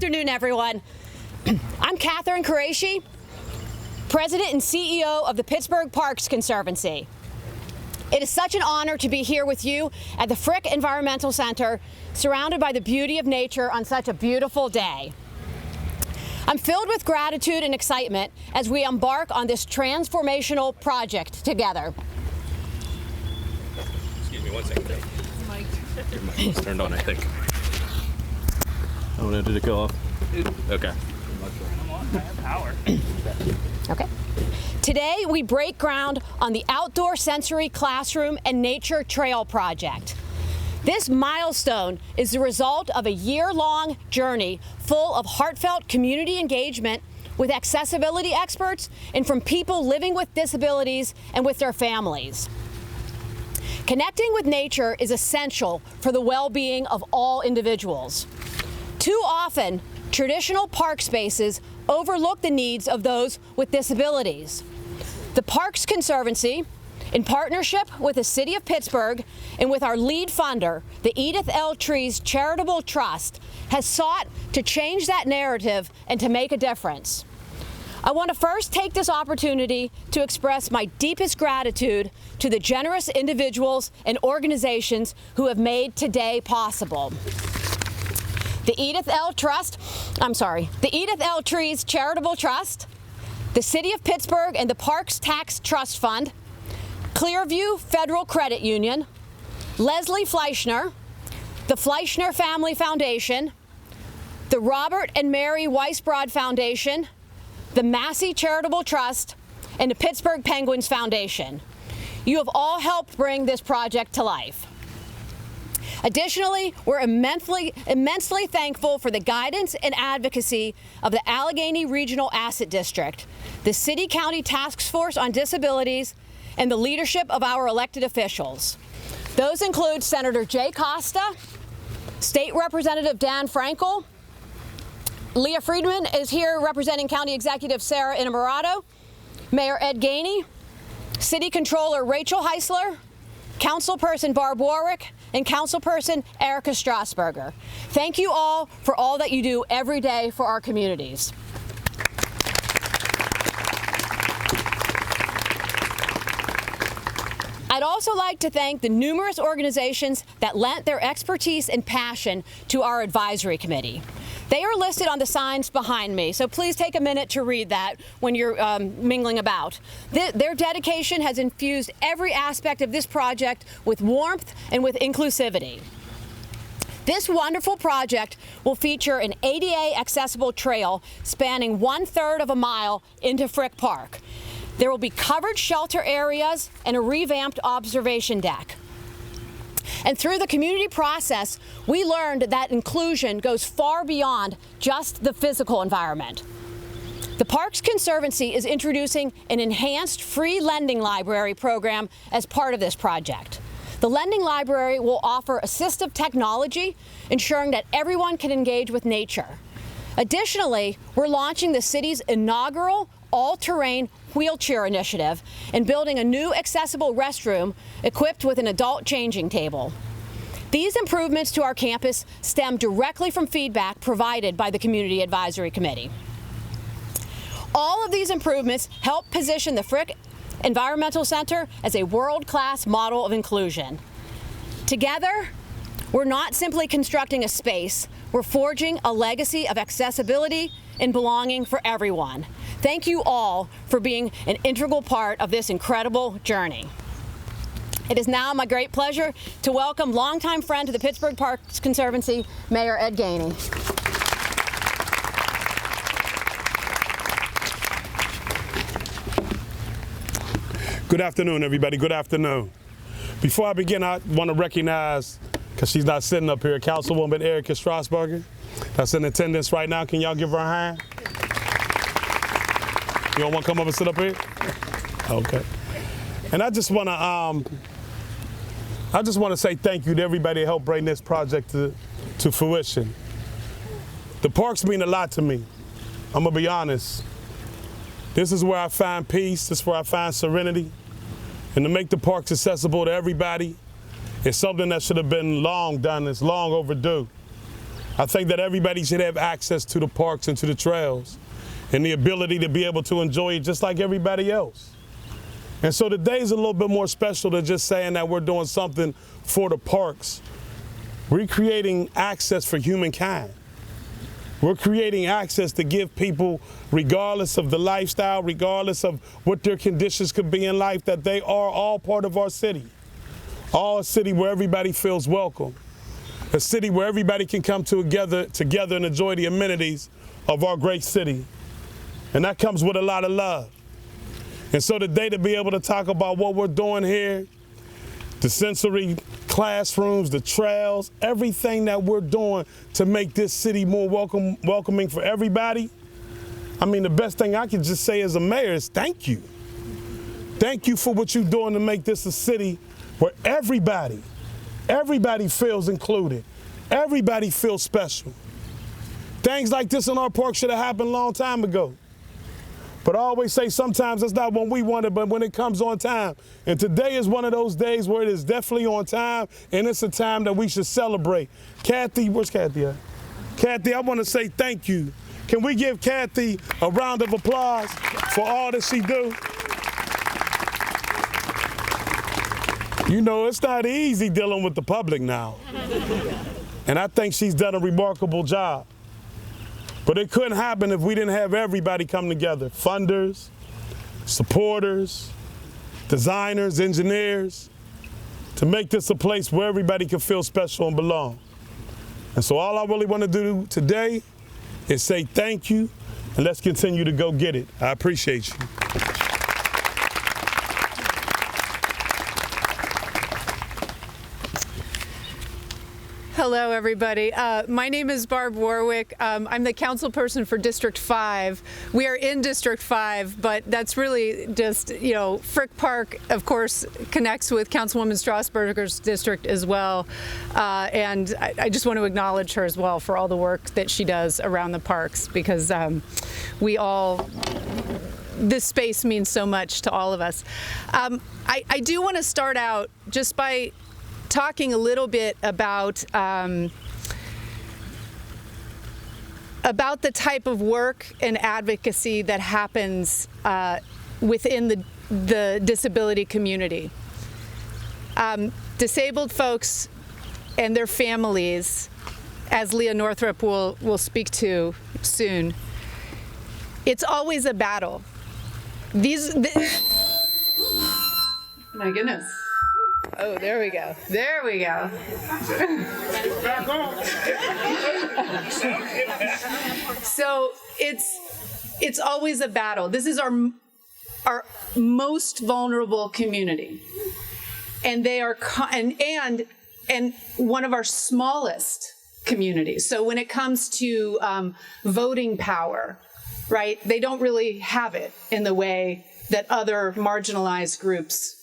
afternoon, everyone. I'm Catherine Qureshi, President and CEO of the Pittsburgh Parks Conservancy. It is such an honor to be here with you at the Frick Environmental Center, surrounded by the beauty of nature on such a beautiful day. I'm filled with gratitude and excitement as we embark on this transformational project together. Excuse me 1 second. Your mic is turned on, I think. Oh no, did it go off? Okay. I have power. Okay. Today, we break ground on the Outdoor Sensory Classroom and Nature Trail Project. This milestone is the result of a year-long journey full of heartfelt community engagement with accessibility experts and from people living with disabilities and with their families. Connecting with nature is essential for the well-being of all individuals. Too often, traditional park spaces overlook the needs of those with disabilities. The Parks Conservancy, in partnership with the City of Pittsburgh and with our lead funder, the Edith L. Trees Charitable Trust, has sought to change that narrative and to make a difference. I want to first take this opportunity to express my deepest gratitude to the generous individuals and organizations who have made today possible. The Edith L. Trees Charitable Trust, the City of Pittsburgh and the Parks Tax Trust Fund, Clearview Federal Credit Union, Leslie Fleischner, the Fleischner Family Foundation, the Robert and Mary Weisbrod Foundation, the Massey Charitable Trust, and the Pittsburgh Penguins Foundation. You have all helped bring this project to life. Additionally, we're immensely thankful for the guidance and advocacy of the Allegheny Regional Asset District, the City-County Task Force on Disabilities, and the leadership of our elected officials. Those include Senator Jay Costa, State Representative Dan Frankel, Leah Friedman is here representing County Executive Sarah Innamorato, Mayor Ed Gainey, City Controller Rachel Heisler, Councilperson Barb Warwick, and Councilperson Erica Strasburger. Thank you all for all that you do every day for our communities. I'd also like to thank the numerous organizations that lent their expertise and passion to our advisory committee. They are listed on the signs behind me, so please take a minute to read that when you're mingling about. Their dedication has infused every aspect of this project with warmth and with inclusivity. This wonderful project will feature an ADA accessible trail spanning 1/3 of a mile into Frick Park. There will be covered shelter areas and a revamped observation deck. And through the community process, we learned that inclusion goes far beyond just the physical environment. The Parks Conservancy is introducing an enhanced free lending library program as part of this project. The lending library will offer assistive technology, ensuring that everyone can engage with nature. Additionally, we're launching the city's inaugural all-terrain wheelchair initiative and building a new accessible restroom equipped with an adult changing table. These improvements to our campus stem directly from feedback provided by the Community Advisory Committee. All of these improvements help position the Frick Environmental Center as a world-class model of inclusion. Together, we're not simply constructing a space, we're forging a legacy of accessibility and belonging for everyone. Thank you all for being an integral part of this incredible journey. It is now my great pleasure to welcome longtime friend to the Pittsburgh Parks Conservancy, Mayor Ed Gainey. Good afternoon, everybody. Good afternoon. Before I begin, I want to recognize, because she's not sitting up here, Councilwoman Erica Strasburger, that's in attendance right now. Can y'all give her a hand? You don't want to come up and sit up here? Okay. And I just want to say thank you to everybody that helped bring this project to fruition. The parks mean a lot to me. I'm gonna be honest. This is where I find peace. This is where I find serenity. And to make the parks accessible to everybody is something that should have been long done. It's long overdue. I think that everybody should have access to the parks and to the trails and the ability to be able to enjoy it just like everybody else. And so today's a little bit more special than just saying that we're doing something for the parks. We're creating access for humankind. We're creating access to give people, regardless of the lifestyle, regardless of what their conditions could be in life, that they are all part of our city. All a city where everybody feels welcome. A city where everybody can come together and enjoy the amenities of our great city. And that comes with a lot of love. And so today to be able to talk about what we're doing here, the sensory classrooms, the trails, everything that we're doing to make this city more welcoming for everybody. I mean, the best thing I can just say as a mayor is thank you. Thank you for what you're doing to make this a city where everybody feels included. Everybody feels special. Things like this in our park should have happened a long time ago. But I always say sometimes it's not when we want it, but when it comes on time. And today is one of those days where it is definitely on time, and it's a time that we should celebrate. Kathy, where's Kathy at? Kathy, I want to say thank you. Can we give Kathy a round of applause for all that she do? You know, it's not easy dealing with the public now. And I think she's done a remarkable job. But it couldn't happen if we didn't have everybody come together. Funders, supporters, designers, engineers, to make this a place where everybody can feel special and belong. And so all I really want to do today is say thank you, and let's continue to go get it. I appreciate you. Hello, everybody. My name is Barb Warwick. I'm the council person for District 5. We are in District 5, but that's really just, you know, Frick Park, of course, connects with Councilwoman Strasburger's district as well. And I just want to acknowledge her as well for all the work that she does around the parks, because this space means so much to all of us. I do want to start out just by talking a little bit about the type of work and advocacy that happens within the disability community. Disabled folks and their families, as Leah Northrup will speak to soon, it's always a battle. My goodness. Oh, there we go. There we go. So it's always a battle. This is our most vulnerable community, and they are and one of our smallest communities. So when it comes to voting power, right? They don't really have it in the way that other marginalized groups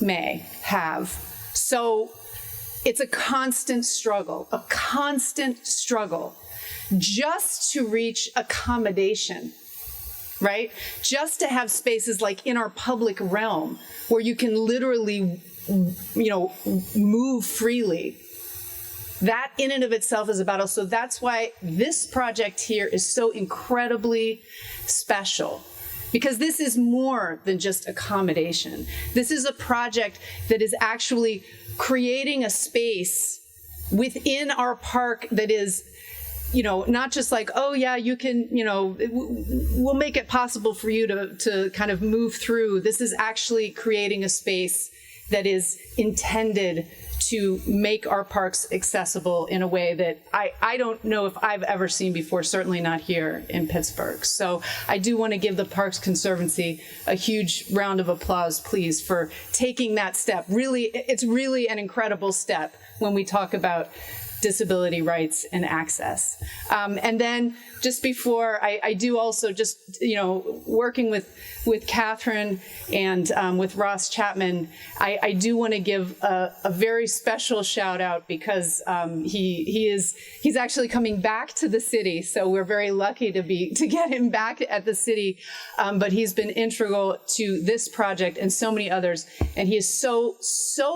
may have. So it's a constant struggle just to reach accommodation, right? Just to have spaces like in our public realm where you can literally, move freely. That in and of itself is a battle. So that's why this project here is so incredibly special. Because this is more than just accommodation. This is a project that is actually creating a space within our park that is, not just like, oh yeah, you can, we'll make it possible for you to kind of move through. This is actually creating a space that is intended to make our parks accessible in a way that I don't know if I've ever seen before, certainly not here in Pittsburgh. So I do want to give the Parks Conservancy a huge round of applause, please, for taking that step. Really, it's really an incredible step when we talk about disability rights and access. And then just before, I do also just, working with Catherine and with Ross Chapman, I do want to give a very special shout out because he's actually coming back to the city. So we're very lucky to get him back at the city. But he's been integral to this project and so many others. And he is so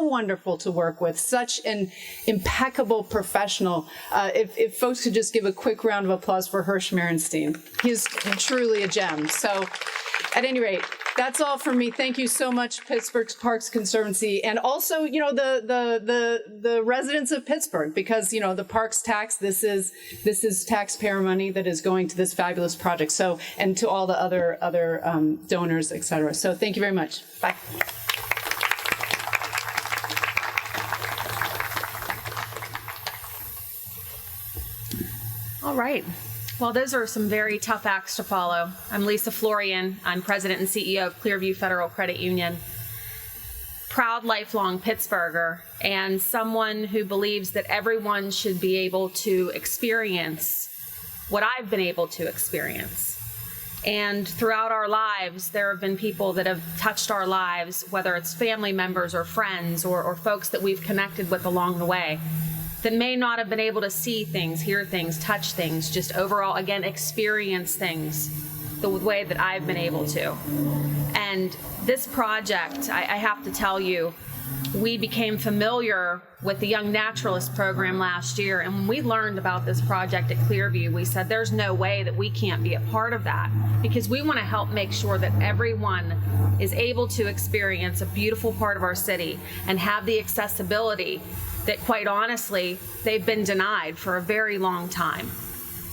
wonderful to work with, such an impeccable professional. professional. If folks could just give a quick round of applause for Hirsch Merenstein. He's truly a gem. So at any rate, that's all from me. Thank you so much, Pittsburgh Parks Conservancy, and also, you know, the residents of Pittsburgh, because, you know, the parks tax, this is taxpayer money that is going to this fabulous project. So, and to all the other donors, et cetera. So thank you very much. Bye. All right. Well, those are some very tough acts to follow. I'm Lisa Florian. I'm president and CEO of Clearview Federal Credit Union. Proud lifelong Pittsburgher and someone who believes that everyone should be able to experience what I've been able to experience. And throughout our lives, there have been people that have touched our lives, whether it's family members or friends or folks that we've connected with along the way, that may not have been able to see things, hear things, touch things, just overall, again, experience things the way that I've been able to. And this project, I have to tell you, we became familiar with the Young Naturalist program last year, and when we learned about this project at Clearview, we said there's no way that we can't be a part of that, because we want to help make sure that everyone is able to experience a beautiful part of our city and have the accessibility that, quite honestly, they've been denied for a very long time.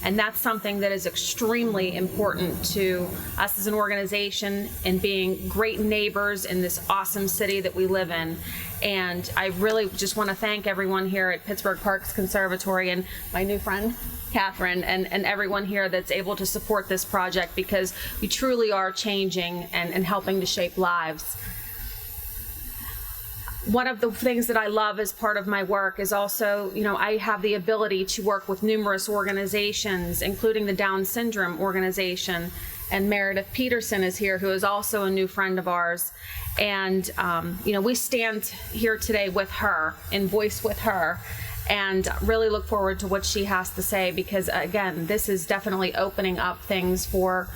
And that's something that is extremely important to us as an organization and being great neighbors in this awesome city that we live in. And I really just want to thank everyone here at Pittsburgh Parks Conservatory and my new friend, Catherine, and everyone here that's able to support this project, because we truly are changing and helping to shape lives. One of the things that I love as part of my work is also, you know, I have the ability to work with numerous organizations, including the Down Syndrome organization. And Meredith Peterson is here, who is also a new friend of ours. And, you know, we stand here today with her, in voice with her, and really look forward to what she has to say, because, again, this is definitely opening up things for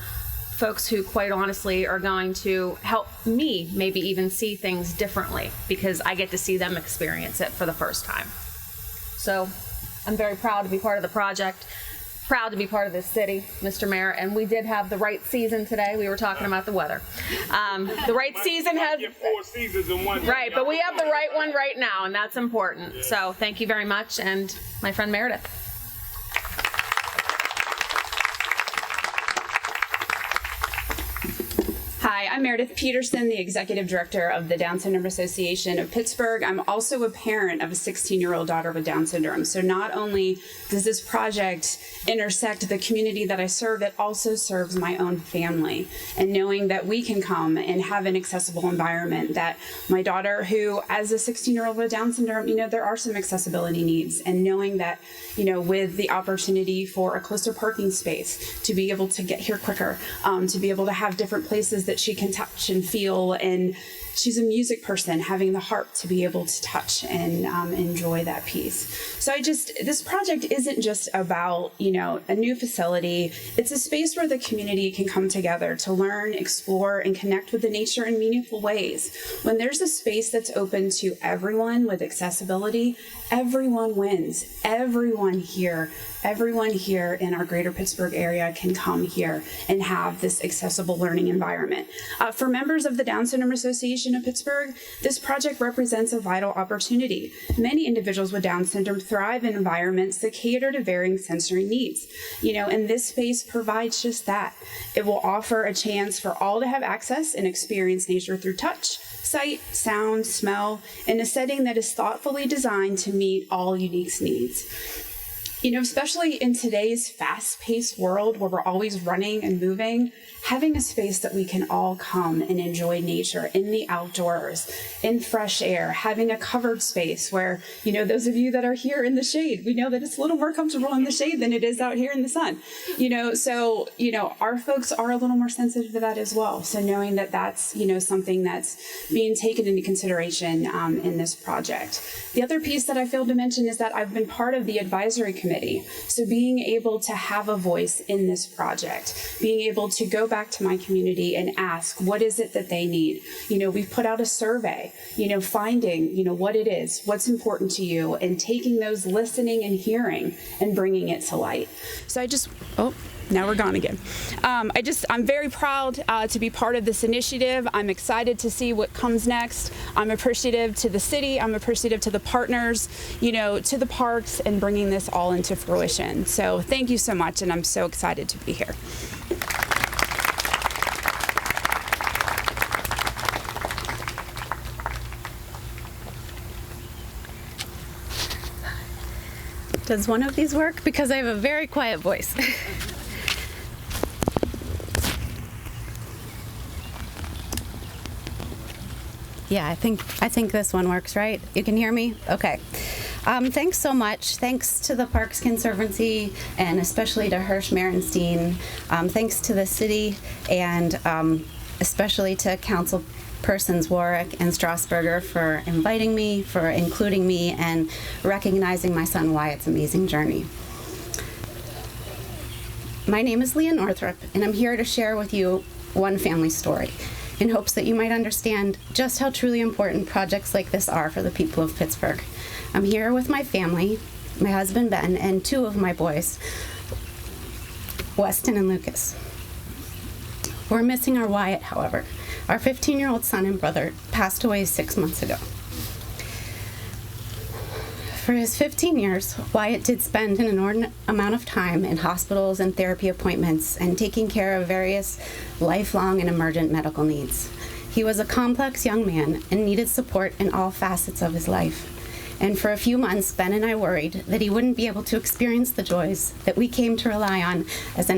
folks who, quite honestly, are going to help me maybe even see things differently, because I get to see them experience it for the first time. So I'm very proud to be part of the project, proud to be part of this city, Mr. Mayor, and we did have the right season today. We were talking about the weather. The right season has... Get 4 seasons in one. Right, but we have the right one right now, and that's important. Yeah. So thank you very much, and my friend Meredith. Hi, I'm Meredith Peterson, the Executive Director of the Down Syndrome Association of Pittsburgh. I'm also a parent of a 16-year-old daughter with Down syndrome. So not only does this project intersect the community that I serve, it also serves my own family. And knowing that we can come and have an accessible environment, that my daughter, who as a 16-year-old with Down syndrome, you know, there are some accessibility needs. And knowing that, you know, with the opportunity for a closer parking space, to be able to get here quicker, to be able to have different places that she can touch and feel, and she's a music person, having the harp to be able to touch and enjoy that piece. So this project isn't just about, you know, a new facility. It's a space where the community can come together to learn, explore, and connect with the nature in meaningful ways. When there's a space that's open to everyone with accessibility, everyone wins. Everyone here in our greater Pittsburgh area can come here and have this accessible learning environment. For members of the Down Syndrome Association of Pittsburgh, this project represents a vital opportunity. Many individuals with Down syndrome thrive in environments that cater to varying sensory needs. You know, and this space provides just that. It will offer a chance for all to have access and experience nature through touch, sight, sound, smell, in a setting that is thoughtfully designed to meet all unique needs. You know, especially in today's fast-paced world where we're always running and moving, having a space that we can all come and enjoy nature in the outdoors, in fresh air, having a covered space where, you know, those of you that are here in the shade, we know that it's a little more comfortable in the shade than it is out here in the sun. You know, so, you know, our folks are a little more sensitive to that as well. So knowing that that's, you know, something that's being taken into consideration in this project. The other piece that I failed to mention is that I've been part of the advisory committee committee. So being able to have a voice in this project, being able to go back to my community and ask, what is it that they need? We've put out a survey, finding, what it is, what's important to you, and taking those listening and hearing and bringing it to light. So now we're gone again. I'm very proud to be part of this initiative. I'm excited to see what comes next. I'm appreciative to the city. I'm appreciative to the partners, to the parks, and bringing this all into fruition. So thank you so much, and I'm so excited to be here. Does one of these work? Because I have a very quiet voice. Yeah, I think this one works, right? You can hear me? Okay. Thanks so much. Thanks to the Parks Conservancy, and especially to Hirsch Merenstein. Thanks to the city, and especially to Council Persons Warwick and Strasburger for inviting me, for including me, and recognizing my son Wyatt's amazing journey. My name is Leah Northrup, and I'm here to share with you one family story, in hopes that you might understand just how truly important projects like this are for the people of Pittsburgh. I'm here with my family, my husband Ben, and two of my boys, Weston and Lucas. We're missing our Wyatt, however. Our 15-year-old son and brother passed away 6 months ago. For his 15 years, Wyatt did spend an inordinate amount of time in hospitals and therapy appointments and taking care of various lifelong and emergent medical needs. He was a complex young man and needed support in all facets of his life. And for a few months, Ben and I worried that he wouldn't be able to experience the joys that we came to rely on as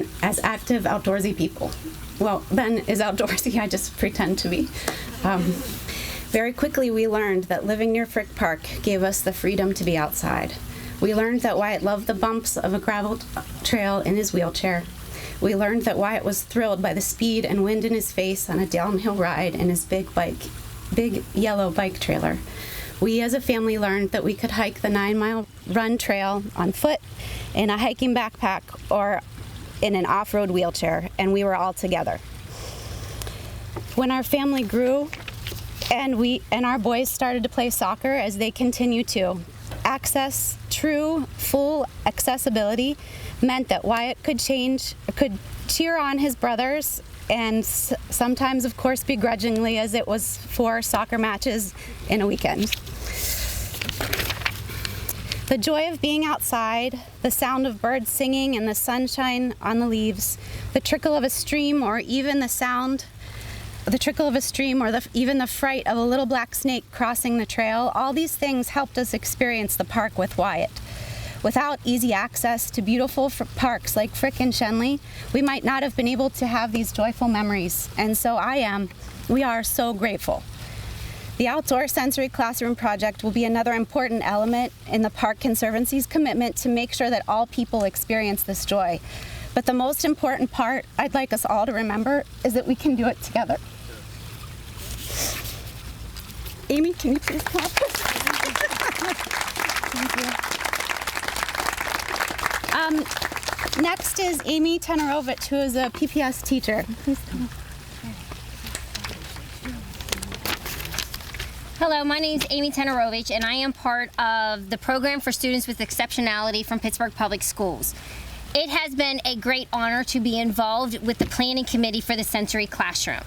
active, outdoorsy people. Well, Ben is outdoorsy, I just pretend to be. Very quickly, we learned that living near Frick Park gave us the freedom to be outside. We learned that Wyatt loved the bumps of a gravel trail in his wheelchair. We learned that Wyatt was thrilled by the speed and wind in his face on a downhill ride in his big yellow bike trailer. We as a family learned that we could hike the 9-mile run trail on foot, in a hiking backpack, or in an off-road wheelchair, and we were all together. When our family grew, and our boys started to play soccer, as they continue to, true, full accessibility meant that Wyatt could cheer on his brothers, and sometimes, of course, begrudgingly, as it was 4 soccer matches in a weekend. The joy of being outside, the sound of birds singing and the sunshine on the leaves, the trickle of a stream, or even the fright of a little black snake crossing the trail, all these things helped us experience the park with Wyatt. Without easy access to beautiful parks like Frick and Shenley, we might not have been able to have these joyful memories, and so we are so grateful. The Outdoor Sensory Classroom Project will be another important element in the Park Conservancy's commitment to make sure that all people experience this joy. But the most important part I'd like us all to remember is that we can do it together. Amy, can you please come up? Thank you. Next is Amy Tenerovich, who is a PPS teacher. Please come up. Hello, my name is Amy Tenerovich, and I am part of the program for students with exceptionality from Pittsburgh Public Schools. It has been a great honor to be involved with the planning committee for the sensory classroom.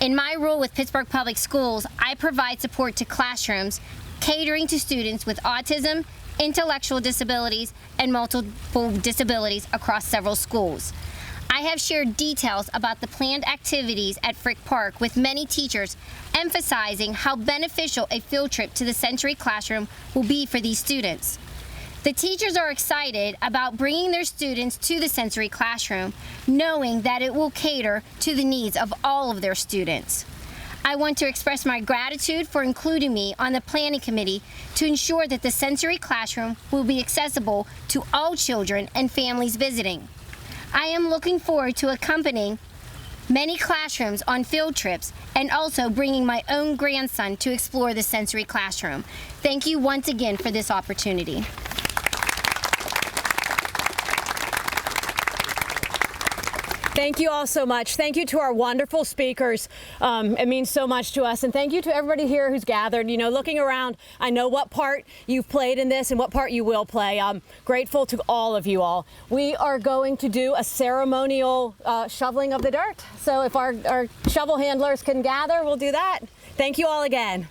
In my role with Pittsburgh Public Schools, I provide support to classrooms catering to students with autism, intellectual disabilities, and multiple disabilities across several schools. I have shared details about the planned activities at Frick Park with many teachers, emphasizing how beneficial a field trip to the sensory classroom will be for these students. The teachers are excited about bringing their students to the sensory classroom, knowing that it will cater to the needs of all of their students. I want to express my gratitude for including me on the planning committee to ensure that the sensory classroom will be accessible to all children and families visiting. I am looking forward to accompanying many classrooms on field trips and also bringing my own grandson to explore the sensory classroom. Thank you once again for this opportunity. Thank you all so much. Thank you to our wonderful speakers. It means so much to us. And thank you to everybody here who's gathered. You know, looking around, I know what part you've played in this and what part you will play. I'm grateful to all of you all. We are going to do a ceremonial shoveling of the dirt. So if our shovel handlers can gather, we'll do that. Thank you all again.